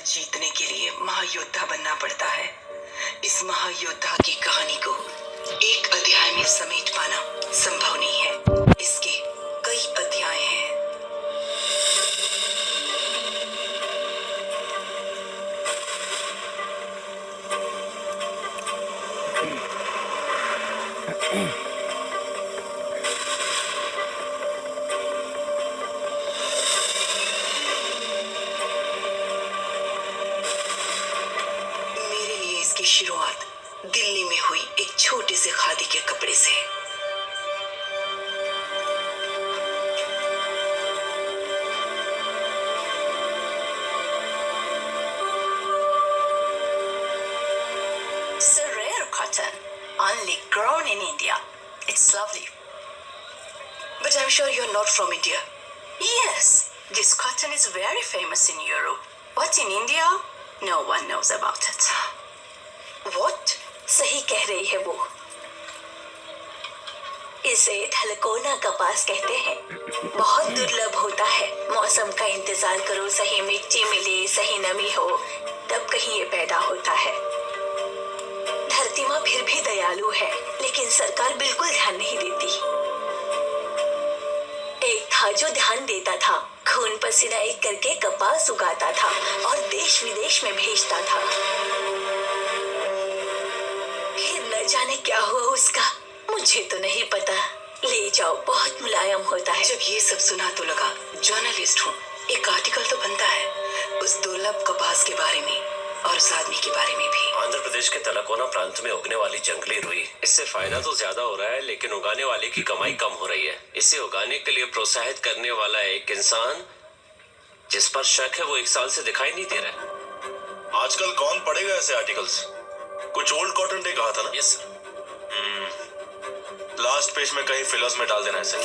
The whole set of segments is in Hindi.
जीतने के लिए महायोद्धा बनना पड़ता है। इस महायोद्धा की कहानी को एक अध्याय में समेट पाना संभव नहीं है। इसके कई अध्याय हैं। मेरे लिए इसकी शुरुआत दिल्ली में हुई एक छोटे से खादी के कपड़े से। It's a rare cotton, only grown in India. It's lovely. But I'm sure you're not from India. Yes, this cotton is very famous in Europe. But in India, no one knows about it. What? सही कह रही है वो। इसे थलकोना कपास कहते हैं। बहुत दुर्लभ होता है। मौसम का इंतजार करो, सही मिट्टी मिले, सही नमी हो, तब कहीं ये पैदा होता है। धरती माँ फिर भी दयालु है, लेकिन सरकार बिल्कुल ध्यान नहीं देती। एक था जो ध्यान देता था, खून पसीना एक करके कपास उगाता था और देश विदेश में भेजता था। फिर न जाने क्या हुआ उसका, मुझे तो नहीं पता। ले जाओ, बहुत मुलायम होता है। जब ये सब सुना तो लगा जर्नलिस्ट हूँ, एक आर्टिकल तो बनता है उस दुर्लभ कपास के बारे में और उस आदमी के बारे में भी। आंध्र प्रदेश के तलकोना प्रांत में उगने वाली जंगली रुई, इससे फायदा तो ज्यादा हो रहा है, लेकिन उगाने वाले की कमाई कम हो रही है। इसे उगाने के लिए प्रोत्साहित करने वाला एक इंसान जिस पर शक है वो 1 साल से दिखाई नहीं दे रहा है। आजकल कौन पढ़ेगा ऐसे आर्टिकल्स? कुछ ओल्ड कॉटन डे कहा था ना? Yes sir. लास्ट पेज में कहीं फिलर्स में डाल देना ऐसे।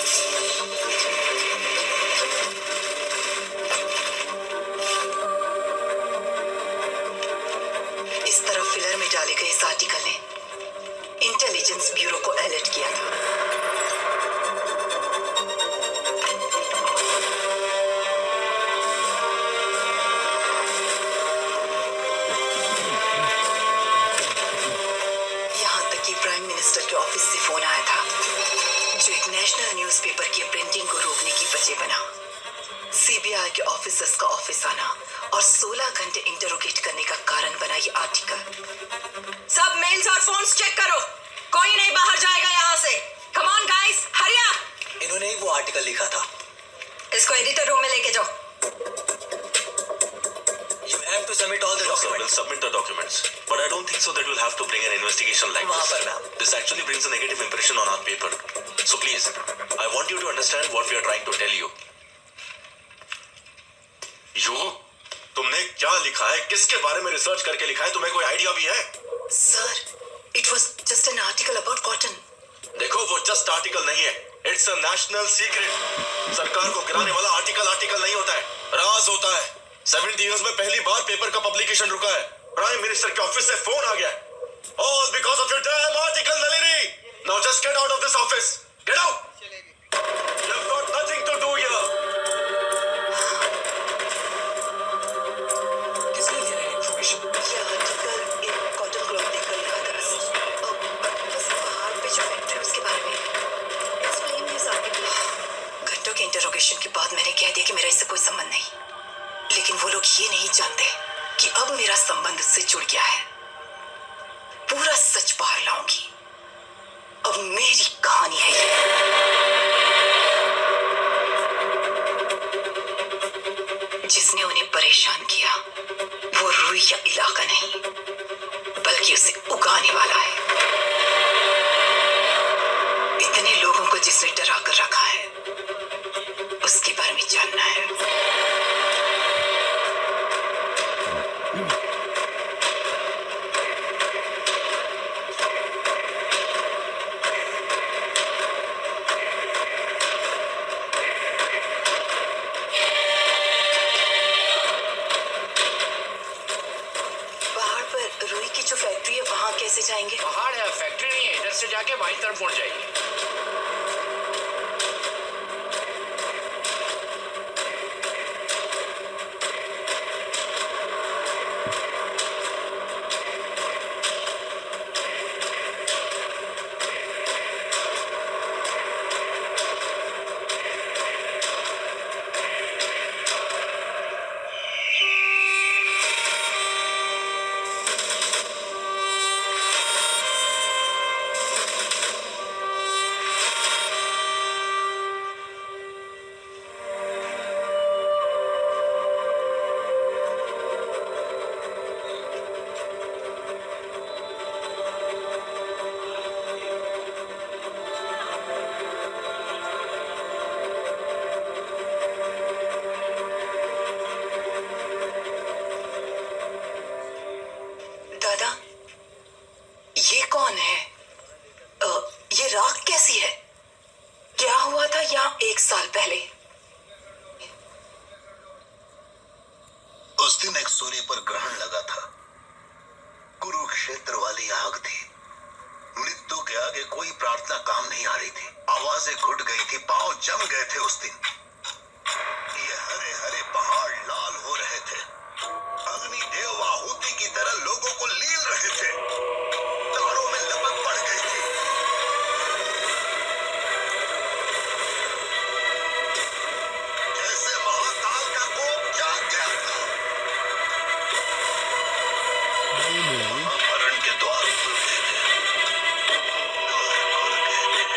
इस तरफ फिलर में डाले गए इस आर्टिकल ने इंटेलिजेंस ब्यूरो को अलर्ट किया था। यहाँ तक कि प्राइम मिनिस्टर के ऑफिस से फोन आया था, जो एक नेशनल न्यूज़पेपर की प्रिंटिंग को रोकने की वजह बना। सीबीआई के ऑफिसर्स का ऑफिस आना और 16 घंटे इंटरोगेट करने का कारण बना ये आर्टिकल। सब मेल्स और फोन्स चेक करो, कोई नहीं बाहर जाएगा यहाँ से। Come on guys, hurry up. इन्होंने ही वो आर्टिकल लिखा था। इसको एडिटर रूम में लेके जाओ। You have to submit all the Yes, sir, we'll documents. submit the documents. But I don't think so that we'll have to bring an investigation like वहाँ this. पर ma'am. This actually brings a negative impression on our paper. So please, I want you to understand what we are trying to tell you. You? तुमने क्या लिखा है? किसके बारे में रिसर्च करके लिखा है? तुम्हें कोई आइडिया भी है? Sir, it was just an article about cotton. देखो, वो जस्ट आर्टिकल नहीं है, इट्स अ नेशनल सीक्रेट। सरकार को गिराने वाला आर्टिकल नहीं होता है, राज होता है। 70 इयर्स में पहली बार पेपर का पब्लिकेशन रुका है। प्राइम मिनिस्टर के ऑफिस से फोन आ गया, all because of your damn article Nalini. Now just get out of this office, get out. You have got nothing to do here. किसने दिया है इन्फॉर्मेशन? ये आर्टिकल एक कॉटन क्लॉथ देखकर लिखा था। बस पहाड़ पे जो फैक्ट्री है उसके बारे में। Explain this article. घंटों के इंटरोगेशन के बाद मैंने कह दिया कि मेरा इससे कोई संबंध नहीं, लेकिन वो लोग ये नहीं जानते कि अब मेरा संबंध उससे जुड़ गया है। पूरा सच बाहर लाऊंगी। अब मेरी कहानी है ये। जिसने उन्हें परेशान किया वो रुई या इलाका नहीं, बल्कि उसे उगाने वाला है। इतने लोगों को जिसने डरा कर रखा है, उसके बारे में जानना है। पहाड़ पर रुई की जो फैक्ट्री है वहां कैसे जाएंगे? पहाड़ है, फैक्ट्री नहीं है। इधर से जाके बाई तरफ मुड़ जाएगी। दूरी पर ग्रहण लगा था। कुरुक्षेत्र वाली आग थी। मृत्यु के आगे कोई प्रार्थना काम नहीं आ रही थी। आवाजें घुट गई थी, पांव जम गए थे उस दिन। ये हरे हरे पहाड़ लाल हो रहे थे। अग्निदेव आहुति की तरह लोगों को लील रहे थे। तारों में लपट पड़ गई थी। जैसे महाकाल का कोप जाग गया था। मरण के द्वार खुल गए थे। द्वार खुल गए थे।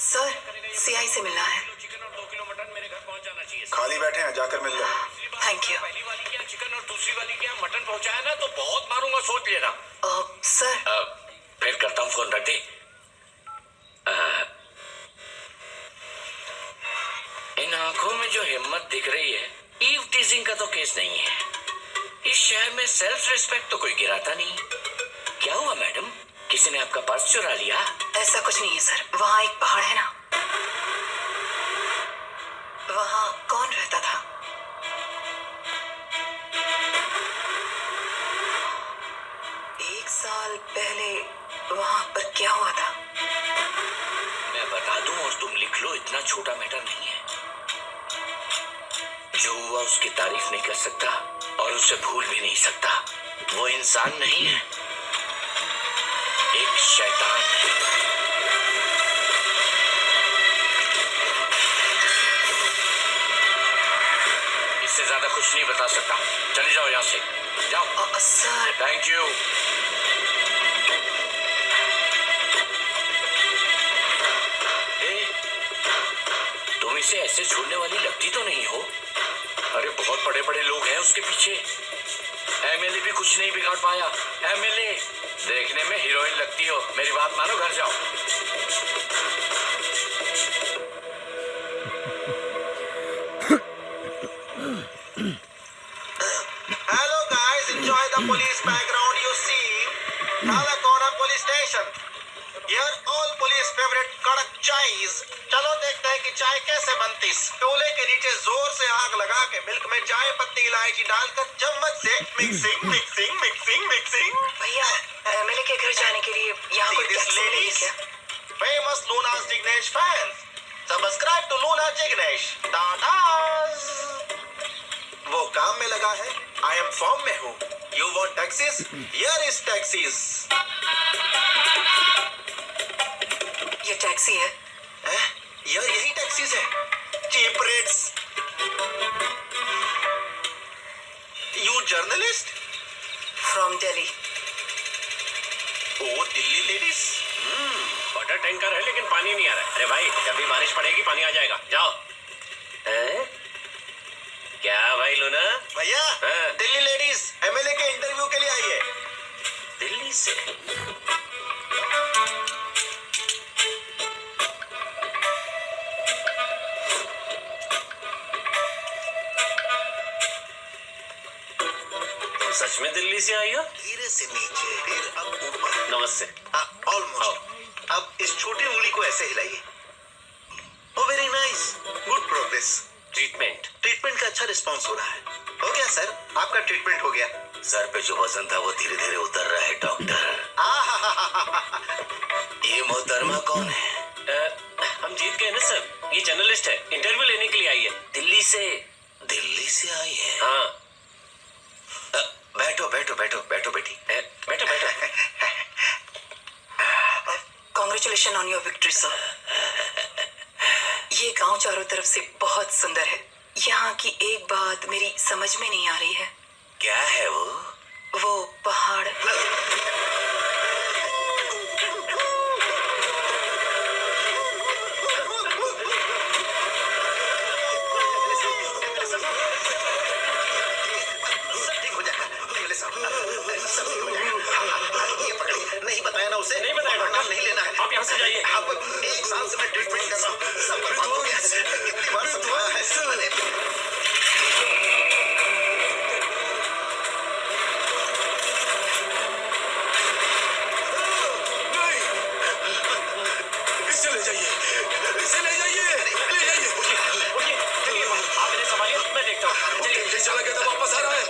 सर, सीआई से मिलना है। चिकन और 2 किलो मटन मेरे घर पहुंच जाना चाहिए। खाली बैठे हैं, जाकर मिल लो। Thank you. पहली वाली क्या चिकन और दूसरी वाली क्या मटन पहुंचाया ना तो बहुत मारूंगा, सोच लेना। सर, फिर करता हूँ फोन, रख दे। इन आंखों में जो हिम्मत दिख रही है, ईव टीजिंग का तो केस नहीं है। इस शहर में सेल्फ रिस्पेक्ट तो कोई गिराता नहीं। क्या हुआ मैडम, किसी ने आपका पर्स चुरा लिया? ऐसा कुछ नहीं है सर। वहाँ एक पहाड़ है ना, वहाँ कौन रहता था? एक साल पहले वहाँ पर क्या हुआ था? मैं बता दूं और तुम लिख लो, इतना छोटा मैटर नहीं है। जो हुआ उसकी तारीफ नहीं कर सकता और उसे भूल भी नहीं सकता। वो इंसान नहीं है, एक शैतान है। इससे ज्यादा कुछ नहीं बता सकता। चले जाओ यहाँ से, जाओ। Sir, thank you. तुम इसे ऐसे छोड़ने वाली लगती तो नहीं हो? अरे बहुत बड़े बड़े लोग हैं उसके पीछे। एमएलए भी कुछ नहीं बिगाड़ पाया। एमएलए देखने में हीरोइन लगती हो। मेरी बात मानो, घर जाओ। Hello guys, enjoy the police background you see. Talakona Police Station. Here all police favorite कड़क चाय। चलो देखते हैं कि चाय कैसे बनती। चूल्हे के नीचे जोर से आग लगा के मिल्क में चाय पत्ती इलायची डालकर चम्मच से मिक्सिंग मिक्सिंग मिक्सिंग मिक्सिंग। भैया, एमएलए के घर जाने के लिए यहाँ कोई टैक्सी मिलेगी क्या? Famous Luna Jignesh fans. Subscribe to Luna Jignesh. Tata. वो काम में लगा है, आई एम फॉर्म में हूँ। You want taxis? Here is taxis. ये टैक्सी है। यार यही टैक्सीज है, cheap rates. You journalist? From Delhi. Oh Delhi ladies. Water tanker है लेकिन पानी नहीं आ रहा है। अरे भाई, जब भी बारिश पड़ेगी पानी आ जाएगा। जाओ। क्या भाई लूना? भैया, दिल्ली लेडीज एमएलए के इंटरव्यू के लिए आई है। दिल्ली से? तुम सच में दिल्ली से आई हो? धीरे से नीचे, फिर अब ऊपर। नमस्ते। ऑलमोस्ट। अब इस छोटी उंगली को ऐसे हिलाइए। Oh very nice, good progress. Treatment का अच्छा रिस्पांस हो रहा है। हो गया सर, आपका ट्रीटमेंट हो गया। सर पे जो वजन था वो धीरे धीरे उतर रहा है डॉक्टर। ये मोहतरमा कौन है? हम जीत गए ना सर। ये जर्नलिस्ट है, इंटरव्यू लेने के लिए आई है दिल्ली से। दिल्ली से आई है? हाँ। बैठो बैठो बैठो। Congratulations on your victory, sir. ये गांव चारों तरफ से बहुत सुंदर है. यहाँ की एक बात मेरी समझ में नहीं आ रही है. क्या है वो? वो पहाड़. नहीं बताया ना उसे. नहीं बताया डॉक्टर. नहीं लेना है. आप यहाँ से जाइए. अब 1 साल से मैं ट्रीटमेंट कर रहा हूँ. सब बर्बाद हो गया. कितनी बार समझाया है. इसे ले जाइए. इसे ले जाइए. ले जाइए. उठिए. चलिए आप इन्हें संभालिए. मैं देखता हूँ. चलिए. चला गया था, वापस आ रहा है.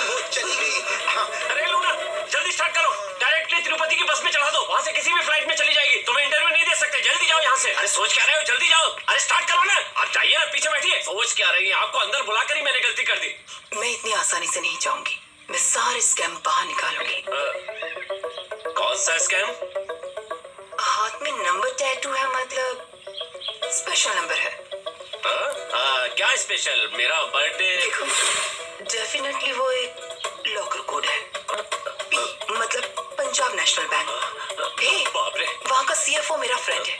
वो चली गई. हाँ. अरे लूना, जल्दी स्टार्ट करो. डायरेक्टली तिरुपति की बस में चढ़ा दो. वहाँ से किसी भी फ्लाइट में चली जाएगी. तुम्हें इंटरव्यू नहीं दे सकते. जल्दी जाओ यहाँ से. अरे सोच क्या रहे हो? जल्दी जाओ. अरे स्टार्ट करो ना. आप जाइए ना, पीछे बैठिए. सोच क्या रही है? आपको अंदर बुलाकर ही मैंने गलती कर दी. मैं इतनी आसानी से नहीं जाऊंगी. मैं सारे स्कैम बाहर निकालूंगी. कौन सा स्कैम? हाथ में नंबर टैटू है, मतलब स्पेशल नंबर है. क्या स्पेशल? मेरा बर्थडे. देखो, डेफिनेटली वो एक लॉकर कोड है. मतलब पंजाब नेशनल बैंक. हे, बाप रे. वहाँ का CFO मेरा फ्रेंड है.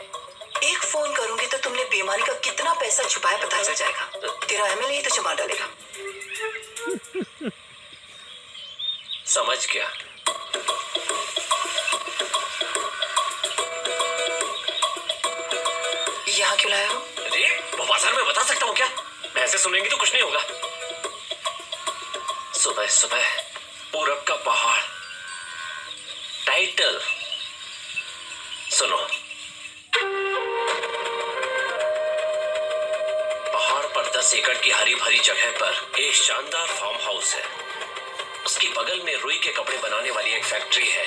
एक फोन करूंगी तो तुमने बेईमानी का कितना पैसा छुपाया पता चल जाएगा. तेरा MLA ही तुझे मार डालेगा. समझ गया. यहाँ क्यों लाया हो? अरे वो बाजार में बता सकता हूँ क्या? मैं ऐसे सुनेंगी तो कुछ नहीं होगा. सुबह सुबह पूरब का पहाड़. टाइटल सुनो. पहाड़ पर 10 एकड़ की हरी भरी जगह पर एक शानदार फार्म हाउस है. उसकी बगल में रुई के कपड़े बनाने वाली एक फैक्ट्री है.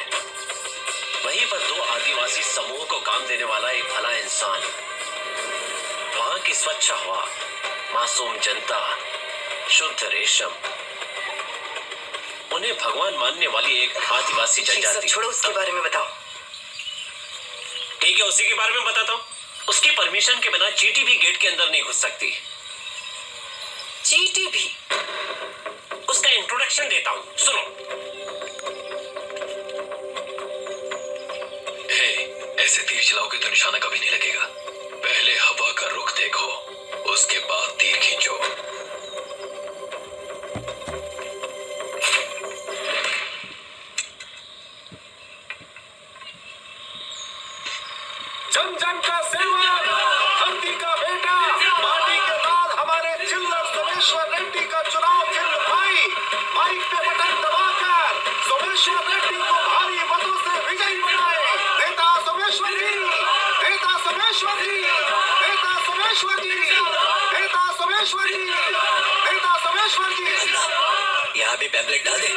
वहीं पर 2 आदिवासी समूह को काम देने वाला एक भला इंसान. वहां की स्वच्छ हवा, मासूम जनता, शुद्ध रेशम, उन्हें भगवान मानने वाली एक आदिवासी सब जनजाति. छोड़ो, उसके बारे में बताओ. ठीक है, उसी के बारे में बताता हूँ. उसकी परमिशन के बिना चींटी भी गेट के अंदर नहीं घुस सकती. चींटी भी? उसका इंट्रोडक्शन देता हूँ, सुनो. हे, ऐसे तीर चलाओगे तो निशाना कभी नहीं लगेगा. पहले हवा का रुख देखो, उसके बाद तीर खींचो. जन जन का सेवक, धरती का बेटा, माटी के लाल हमारे चिल्लर सोमेश्वर रेड्डी का चुनाव चिन्ह भाई. माइक पे बटन दबाकर सोमेश्वर रेड्डी को भारी मतों से विजयी बनाए. नेता सोमेश्वर जी, नेता सोमेश्वर जी, नेता सोमेश्वर जी, नेता सोमेश्वर जी, नेता सोमेश्वर जी. यहाँ भी पैम्पलेट डाल दे.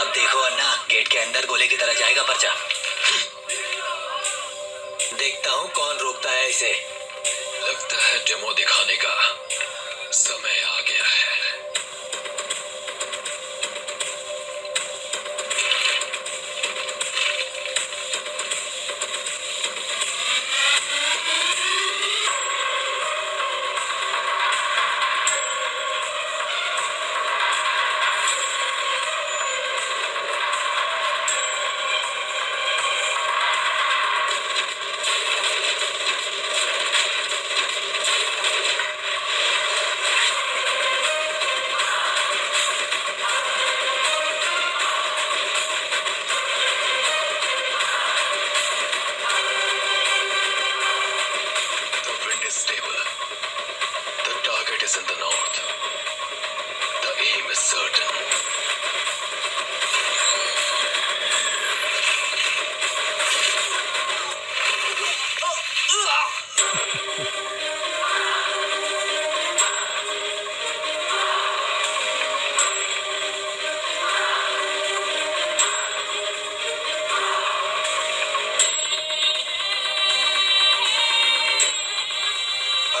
अब देखो अन्ना, गेट के अंदर गोले की तरह जाएगा पर्चा. देखता हूँ कौन रोकता है इसे. लगता है डेमो दिखाने का समय आ गया है. is in the north. The aim is certain.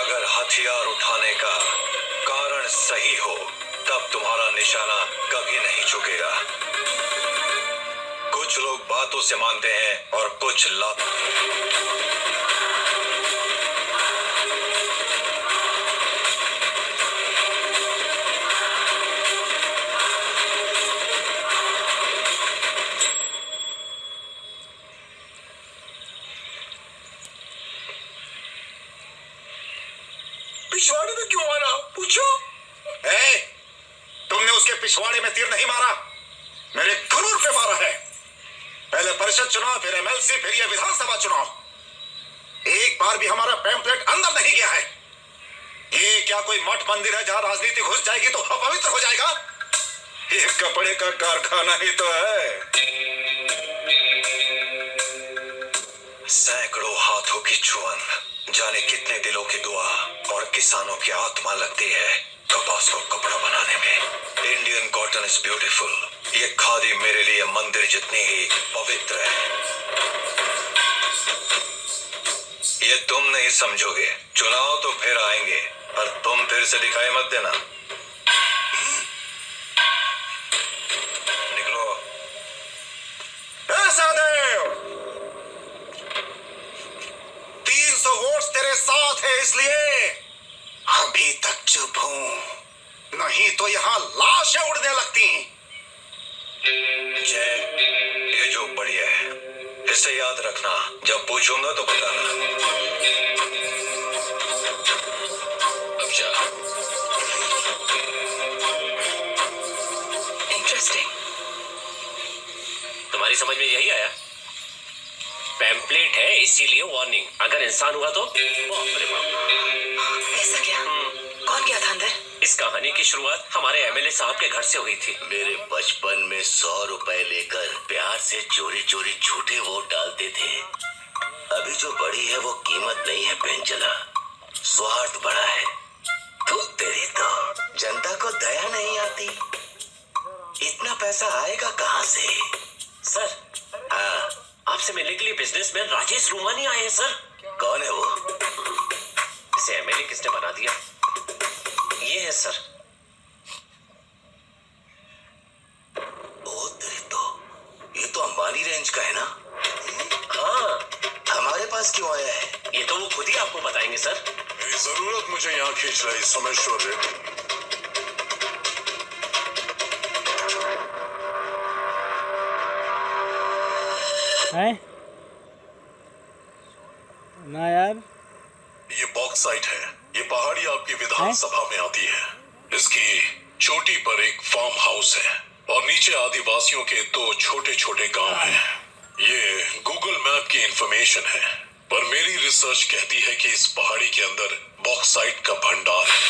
अगर हथियार उठाने का कारण सही हो तब तुम्हारा निशाना कभी नहीं झुकेगा। कुछ लोग बातों से मानते हैं और कुछ ला पिछवाड़े में क्यों मारा? पूछो। तुमने उसके पिछवाड़े में तीर नहीं मारा, मेरे गुरूर पे मारा है। पहले परिषद चुनाव, फिर एमएलसी, फिर ये विधानसभा चुनाव। एक बार भी हमारा पैम्पलेट अंदर नहीं गया है। ये क्या कोई मठ मंदिर है जहां राजनीति घुस जाएगी तो अपवित्र हो जाएगा? ये कपड़े का कारखाना ही तो है। सैकड़ों हाथों की चुअन, जाने कितने दिलों की दुआ और किसानों की आत्मा लगती है कपास को कपड़ा बनाने में। Indian cotton is beautiful. ये खादी मेरे लिए मंदिर जितनी ही पवित्र है। ये तुम नहीं समझोगे। चुनाव तो फिर आएंगे, पर तुम फिर से दिखाई मत देना। निकलो। सहदेव, 300 वोट्स तेरे साथ है, इसलिए अभी तक चुप हूं, नहीं तो यहां लाशें उड़ने लगती। जय, ये जो बढ़िया है, इसे याद रखना। जब पूछूंगा तो बताना। अब जा। इंटरेस्टिंग। तुम्हारी समझ में यही आया? पैम्पलेट है इसीलिए वार्निंग, अगर इंसान हुआ तो बाप रे बाप। ऐसा क्या? कौन गया था अंदर? इस कहानी की शुरुआत हमारे एमएलए साहब के घर से हुई थी। मेरे बचपन में 100 रुपए लेकर प्यार से चोरी चोरी झूठे वोट डालते थे। अभी जो बड़ी है वो कीमत नहीं है पेंचला, स्वार्थ बड़ा है। तू तेरी तो जनता को दया नहीं आती। इतना पैसा आएगा कहाँ से? सर, हाँ, आपसे मिलने के लिए बिजनेसमैन राजेश रूमानी आए हैं सर। कौन है वो? इसे एमएलए किसने बना दिया? ये है सर। ओ तेरी तो, ये तो अंबानी रेंज का है ना? हाँ, हमारे पास क्यों आया है? ये तो वो खुद ही आपको बताएंगे सर। मेरी जरूरत मुझे यहाँ खींच रही, समझ रे। है ना यार। ये बॉक्साइट है। ये पहाड़ी आपकी विधानसभा में आती है। इसकी चोटी पर एक फार्म हाउस है और नीचे आदिवासियों के 2 छोटे छोटे गांव हैं। ये गूगल मैप की इंफॉर्मेशन है, पर मेरी रिसर्च कहती है कि इस पहाड़ी के अंदर बॉक्साइट का भंडार है।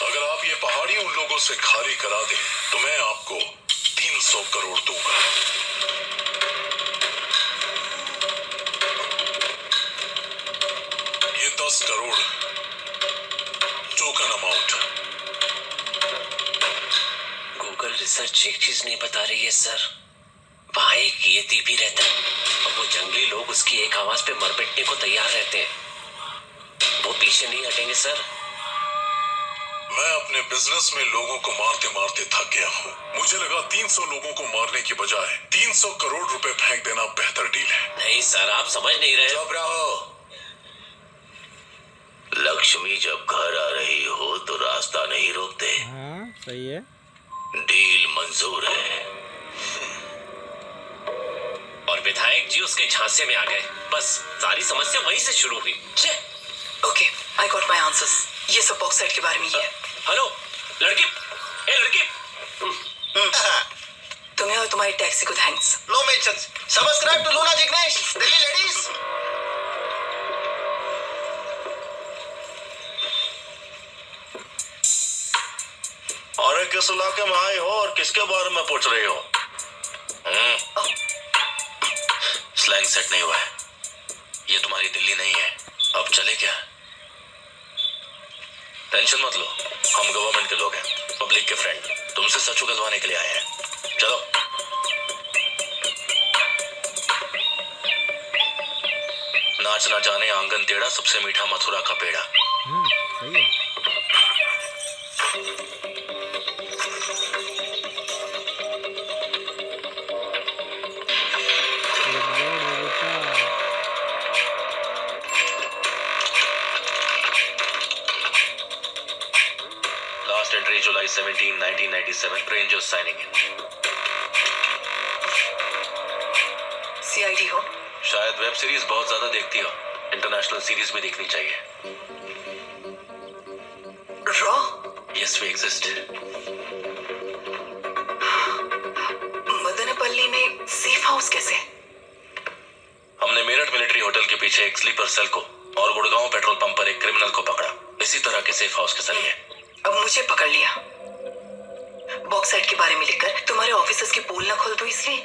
अगर आप ये पहाड़ी उन लोगों से खाली करा दें तो मैं आपको 300 करोड़ दूंगा। ये 10 crore token amount. Google research एक चीज नहीं बता रही है सर। वहां एक येती भी रहता है और वो जंगली लोग उसकी एक आवाज पे मर मिटने को तैयार रहते हैं। वो पीछे नहीं हटेंगे सर। मैं अपने बिजनेस में लोगों को मारते मारते थक गया हूँ। मुझे लगा 300 लोगों को मारने की बजाय 300 करोड़ रुपए फेंक देना बेहतर डील है। नहीं सर, आप समझ नहीं रहे। चुप रहो। लक्ष्मी जब घर आ रही हो तो रास्ता नहीं रोकते। हाँ सही है। डील मंजूर है। और विधायक जी उसके झांसे में आ गए। बस सारी समस्या वहीं से शुरू हुई। Okay, I got my answers. ये सब बॉक्साइट के बारे में ही है। हेलो लड़की, ए लड़की, तुम्हें और तुम्हारी टैक्सी को thanks. No mentions. Subscribe to Luna Jignesh, Delhi ladies. अरे किस इलाके में आए हो और किसके बारे में पूछ रही हो? स्लैंग सेट नहीं हुआ है। ये तुम्हारी दिल्ली नहीं है। अब चले क्या? टेंशन मत लो, हम गवर्नमेंट के लोग हैं, पब्लिक के फ्रेंड। तुमसे सच उगलवाने के लिए आए हैं। चलो। नाच ना जाने आंगन टेढ़ा, सबसे मीठा मथुरा का पेड़ा। सही है। 3 July 17, 1997. Rangers signing in. CID हो? शायद वेब सीरीज बहुत ज्यादा देखती हो. इंटरनेशनल सीरीज भी देखनी चाहिए. Raw? Yes, we exist. Madanapalle में सेफ हाउस कैसे? हमने मेरठ मिलिट्री होटल के पीछे एक स्लीपर सेल को और गुड़गांव पेट्रोल पंप पर एक क्रिमिनल को पकड़ा. इसी तरह के सेफ हाउस के जरिए. अब मुझे पकड़ लिया. बॉक्साइट के बारे में लिखकर तुम्हारे ऑफिसर्स की पोल न खोल दो इसलिए.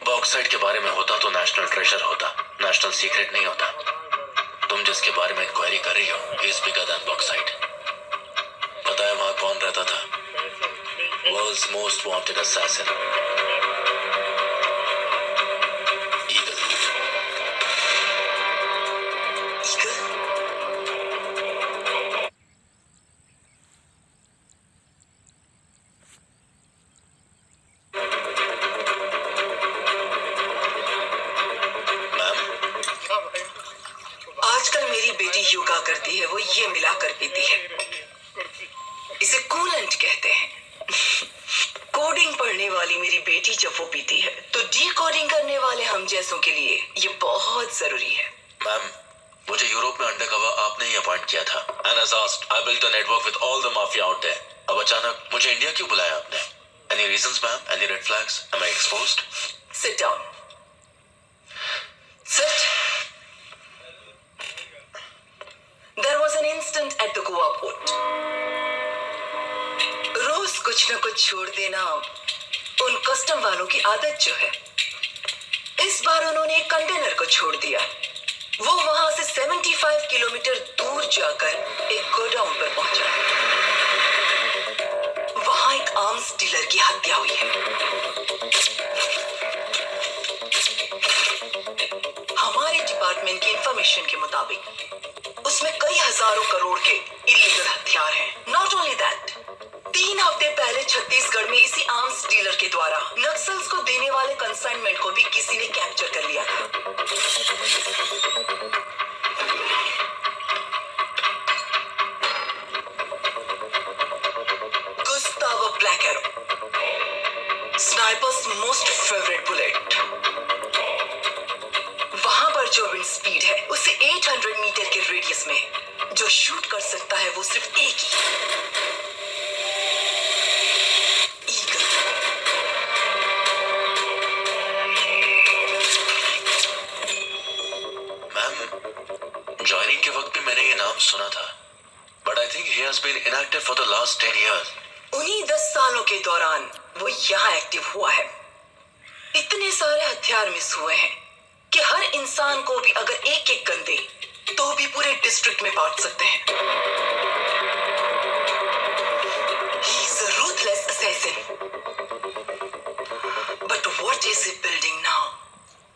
बॉक्साइट के बारे में होता तो नेशनल ट्रेजर होता, नेशनल सीक्रेट नहीं होता. तुम जिसके बारे में इंक्वायरी कर रही हो, he is bigger than bauxite. पता है वहां कौन रहता था? World's most wanted assassin, Eagle. Eagle? आजकल मेरी बेटी योगा करती है, वो ये मिलाकर पीती है. इसे कूलेंट कहते हैं. कोडिंग पढ़ने वाली मेरी बेटी जब वो पीती है तो डी कोडिंग करने वाले हम जैसों के लिए ये बहुत जरूरी है. मैम, मुझे यूरोप में अंडरकवर आपने ही अपॉइंट किया था. And as asked, I built a network with all the mafia out there. अब अचानक मुझे इंडिया क्यों बुलाया आपने? Any reasons ma'am? Any red flags? Am I exposed? Sit down. Sit. There was an incident at the Goa port. रोज कुछ न कुछ छोड़ देना उन कस्टम वालों की आदत जो है. इस बार उन्होंने एक कंटेनर को छोड़ दिया. वो वहां से 75 किलोमीटर दूर जाकर एक गोडाउन पर पहुंचा. वहां एक आर्म्स डीलर की हत्या हुई है. हमारे डिपार्टमेंट की इंफॉर्मेशन के मुताबिक उसमें कई हजारों करोड़ के इलीगल हथियार हैं. नॉट ओनली दैट, 3 हफ्ते पहले छत्तीसगढ़ में इसी आर्म्स डीलर के द्वारा नक्सल्स को देने वाले कंसाइनमेंट को भी किसी ने कैप्चर कर लिया था. Gustavo black arrow, snipers most favourite bullet. वहां पर जो विंड स्पीड है उससे 800 मीटर के रेडियस में जो शूट कर सकता है वो सिर्फ एक ही, ईगल. मैम, ज्वाइनिंग के वक्त भी मैंने ये नाम सुना था, but I think he has been inactive for the last 10 years. उन्हीं 10 सालों के दौरान वो यहाँ एक्टिव हुआ है. इतने सारे हथियार मिस हुए हैं कि हर इंसान को भी अगर एक एक गन दे तो भी पूरे डिस्ट्रिक्ट में बांट सकते हैं. He is a ruthless assassin. But what is he building now?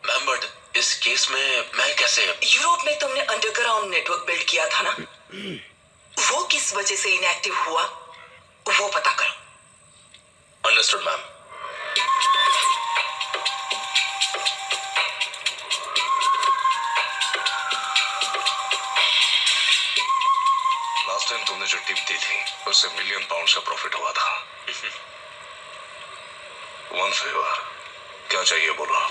Ma'am, but इस केस में मैं कैसे? यूरोप में तुमने अंडरग्राउंड नेटवर्क बिल्ड किया था ना, वो किस वजह से इनएक्टिव हुआ वो पता करो. Understood ma'am. लास्ट टाइम तुमने जो टिप दी थी उससे £1 मिलियन का प्रॉफिट हुआ था. वन फेवर, क्या चाहिए बोलो.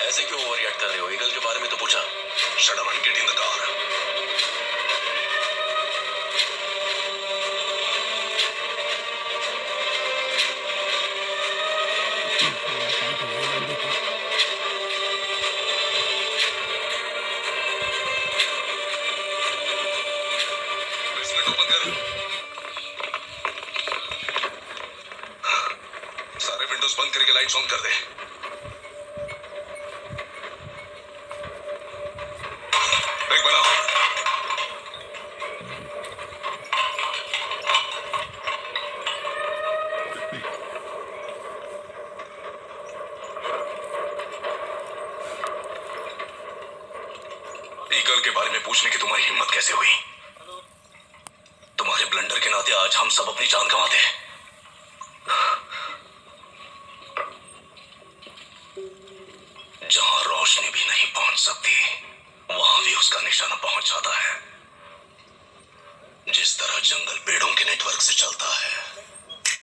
ऐसे क्यों ओवररिएक्ट कर रहे हो? ईगल के बारे में तो पूछा. Shut up and get in the car. Basement open कर. सारे विंडोज बंद करके लाइट्स ऑन कर दे. ब्रेक बनाओ. गर्ल के बारे में पूछने की तुम्हारी हिम्मत कैसे हुई? तुम्हारे ब्लंडर के नाते आज हम सब अपनी जान गंवाते हैं।